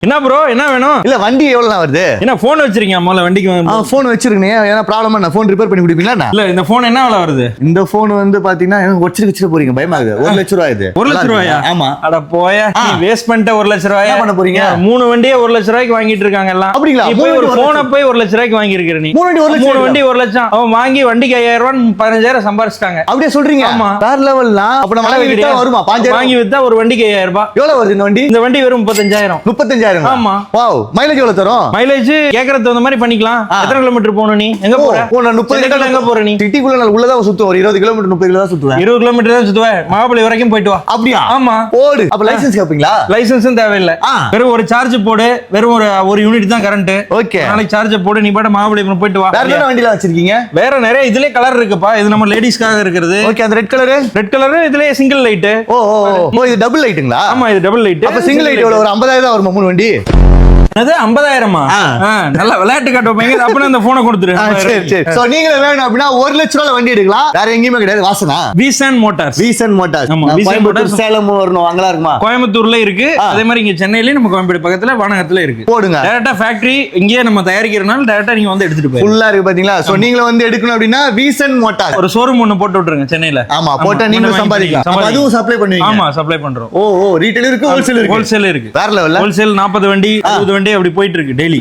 என்ன ப்ரோ என்ன வேணும்? இல்ல வண்டி எவ்வளவு வருது? என்ன போன் வச்சிருக்கீங்க? முதல்ல வண்டிக்கு போன் வச்சிருக்கீங்க, ஏன்னா ப்ராப்ளமா நான் போன் ரிப்பேர் பண்ணி கொடுப்பீங்களா? இல்ல இந்த போன் என்ன விலை வருது? இந்த போன் வந்து பாத்தீங்கன்னா எனக்கு வச்சிட்டு போறீங்க, பயமா இருக்கு. 1 லட்சம் ரூபாய் இது. 1 லட்சம் ரூபாயா? ஆமா. அட போயா, நீ வேஸ்ட் பண்ணிட்ட 1 லட்சம் ரூபாயா? என்ன பண்ண போறீங்க? 3 வண்டியே 1 லட்சம் ரூபாய்க்கு வாங்கிட்டு இருக்காங்க எல்லாம். அப்படிங்களா? நீ போய் ஒரு போனை போய் 1 லட்சம் ரூபாய்க்கு வாங்கி இருக்கிற நீ. 3 வண்டி 1 லட்சம். அவன் வாங்கி வண்டிக்கு 5000 ரூபாய் 15000 சம்பாரிச்சிட்டாங்க. அப்படியே சொல்றீங்க? ஆமா. வேற லெவல்னா அப்ப நம்ம வாங்கி வித்தா வருமா? 5000 வாங்கி வித்தா ஒரு வண்டிக்கு 5000 ரூபாய். எவ்வளவு வருது இந்த வண்டி? இந்த வண்டி வெறும் 35000. 35000. ஆமா. வாவ். மைலேஜ் எவ்வளவு தரும்? மைலேஜ் கேக்குறது தகுந்த மாதிரி பண்ணிக்கலாம். எத்தனை கிலோமீட்டர் போகணும் நீ? எங்க போற? நான் 30 கிலோமீட்டர் எங்க போற நீ? சிட்டிக்குள்ள நான் உள்ளதான் சுத்துவேன். 20 கிலோமீட்டர் 30 கிலோ தான் சுத்துவேன். 20 கிலோமீட்டர் தான் சுத்துவேன். மகாபலி வரைக்கும் போயிட்டு வா. அப்படியா? ஆமா. ஓடு. அப்ப லைசென்ஸ் கேப்பீங்களா? லைசென்ஸும் தேவையில்லை. வெறும் ஒரு சார்ஜ் போடு, வெறும் ஒரு யூனிட் தான் கரண்ட். ஓகே. நாளைக்கு சார்ஜ் போடு, நீ பாட்டு மகாபலிபுரம் போயிட்டு வா. வேற என்ன வண்டில வச்சிருக்கீங்க? வேற நிறைய இதுலயே கலர் இருக்குப்பா. இது நம்ம லேடிஸ்க்காக இருக்குது. ஓகே. அந்த ரெட் கலர்? ரெட் கலர் இதுலயே சிங்கிள் லைட். ஓ இது டபுள் லைட்டுங்களா? ஆமா, இது டபுள் லைட். அப்ப சிங்கிள் லைட் எவ்வளவு? ஒரு 50000 தான் வருமா 3 வண்டி? அது 50000மா? நல்ல விளையாட்டு காட்டுவீங்க. அப்பனா அந்த போனை கொடுத்துரு. சரி சரி. சோ நீங்க வேணும் அப்படினா 1 லட்சம் ரூபாய் வண்டி எடுக்கலாம். வேற எங்கேயுமே கிடையாது. வாசனா வீசன் மோட்டார்ஸ். வீசன் மோட்டார்ஸ். ஆமா, வீசன் மோட்டார்ஸ். சேலம் வரணும், அங்கலாம் இருக்குமா? கோயம்புத்தூர்ல இருக்கு. அதே மாதிரி இங்க சென்னையிலயும் நம்ம கோயம்பேடு பக்கத்துல வானகத்துல இருக்கு. போடுங்க. டைரக்டா ஃபேக்டரி இங்கேயே நம்ம தயாரிக்கிறனால டைரக்டா நீங்க வந்து எடுத்துட்டு போய் ஃபுல்லா இருக்கு பாத்தீங்களா? சோ நீங்க வந்து எடுக்கணும் அப்படினா வீசன் மோட்டார்ஸ் ஒரு ஷோரூம் ஒன்னு போட்டு விட்டுருங்க சென்னையில. ஆமா, போட்டா நீங்க சம்பாதிக்கலாம். அப்ப அதுவும் சப்ளை பண்ணுவீங்க? ஆமா, சப்ளை பண்றோம். ரீட்டைல் இருக்கு, ஹோல்சேல் இருக்கு. ஹோல்சேல் இருக்கு. வேற லெவல்ல ஹோல்சேல் 40 வண்டி 60 வண்டி அப்படி போயிட்டு இருக்கு டெய்லி.